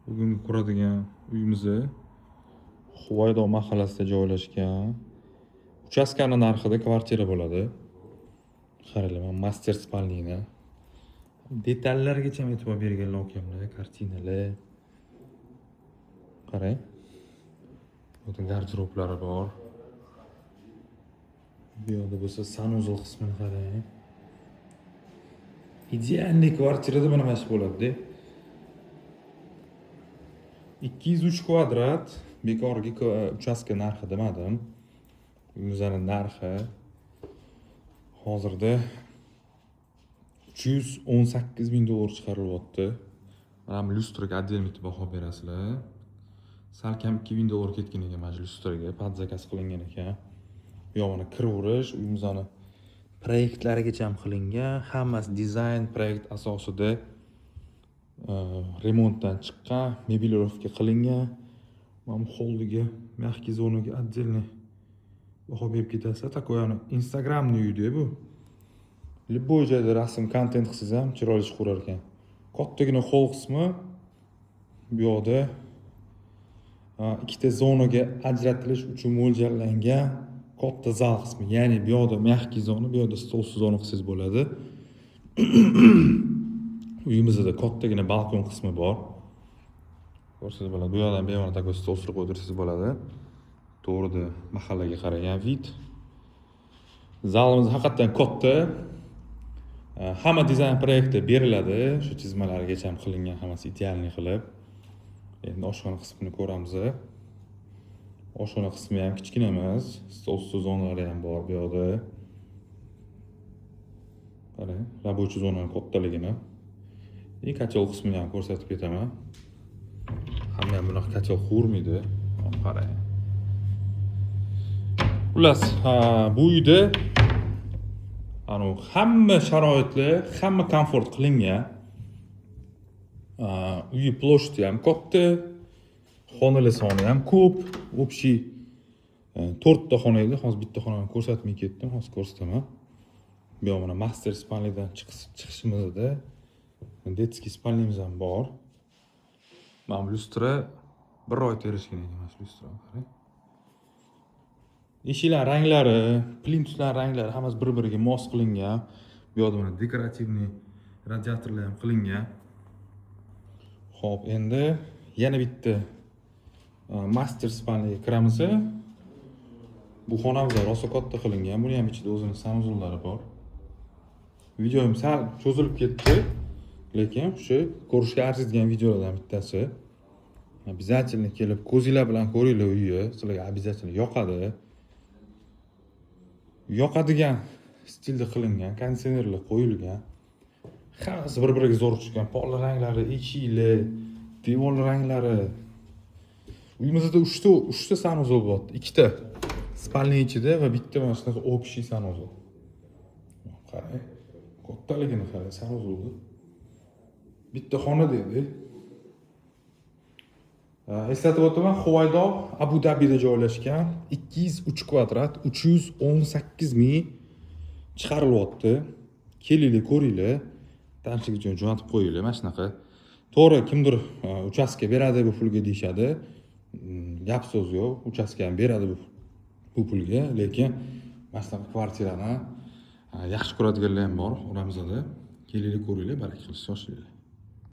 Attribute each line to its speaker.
Speaker 1: Bugungi ko'radigan uyimizni Huvaydo mahallasida joylashgan. Uchastkani narxida kvartira bo'ladi. Qaranglar, master spalniyni. Detallargacha e'tibor berganlar ekanlar, kartinalar. Qarang. Bu garderoblari bor. Bu yerda bo'lsa sanuzol qismini qarang. Idealniy kvartirada mana shu bo'ladi-da. 203 kvadrat bekorga uchastka narxi demadim. Uyimizning narxi hozirda 318 ming dollar chiqarilyapti. Mana lyustraga отдельный baho berasizlar. Salkam 2000 dollar ketgan ekan mana lyustraga, pod zakaz qilingan ekan. Bu yog'ini kiraverish, uyimizning proyektlarigacha ham qilingan, hammasi dizayn proyekt asosida remontdan chiqqan, meblirovka qilingan. Mana holdiga, mягкий zonaga отдельный baho berib ketasiz. Такой Instagramning uyida bu. Любой joyda rasm, kontent qilsangiz ham chiroyli chiqaverar ekan. Kattagina hol qismi bu yoqda ikkita zonaga ajratilish uchun mo'ljallangan katta zal qismi. Ya'ni bu yoqda mягкий zona, bu yoqda stolsiz zona qilsangiz bo'ladi. Uyimizda kattagina balkon qismi bor. Ko'rsangiz bo'ladi. Bu yoqdan bemalol такой stolsiz qo'ydirsangiz bo'ladi. To'g'rida mahallaga qaragan vid. Zalimiz haqiqatan katta. Hamma dizayn proyekti beriladi. Shu chizmalargacha ham qilingan, hammasi idealniy qilib. Endi oshxona qismini ko'ramiz. Oshxona qismi ham kichkina emas, stolsiz zonalari ham bor bu yoqda. Qarang, рабочий zonaning kattaligini. Kachol qismini ham ko'rsatib ketaman. Hamma ham bunaqa kachol qurmaydi. Qarang. Xullas, bu uyda hamma sharoitlar, hamma komfort qilingan. Uy ploshti ham katta, xonalar soni ham ko'p. Общий 4 ta xona edi, hozir bitta xonani ko'rsatmay ketdim, hozir ko'rsataman. Bu yoq mana master spalniyadan chiqishimizda детский spalniyamiz ham bor. Mana lyustra bir oy terishgan ekan, mana shu lyustra qarang. Eshiklar ranglari, plintuslar ranglari hammasi bir-biriga mos qilingan. Bu yoqda mana dekorativniy radiatorlar ham qilingan. Xo'p, endi yana bitta master spalniyaga kiramiz. Bu xonamiz rosa katta qilingan. Buni ham ichida o'zining sanuzollari bor. Videoim sal cho'zilib ketdi, lekin shu ko'rishga arziydigan videolardan bittasi. Обязательно kelib ko'zinglar bilan ko'ringlar uyni. Sizlarga обязательно yoqadi. Yoqadigan stilda qilingan, konditsionerlar qo'yilgan. Hammasi bir-biriga zo'r tushgan. Pol ranglari, eshiklar, devor ranglari. Uyimizda 3 ta sanuzol bor. 2 ta spalniya ichida va bitta mana shunaqa общий sanuzol. Qarang, kattaligini qarang sanuzolni. Bitta xona dedi. Eslatib o'taman, Huvaydo Abu Dabida joylashgan 203 kvadrat 318 ming chiqarilyapti. Kelinglar, ko'ringlar. Tanishlik uchun jo'natib qo'yinglar. Mana shunaqa. To'g'ri, kimdir uchastka beradi bu pulga deyshadi. Gap so'z yo'q. Uchastka ham beradi bu pulga, lekin mana shunaqa kvartirani yaxshi ko'radiganlar ham bor oramizda. Kelinglar, ko'ringlar, baraka qilishni shoshilinglar.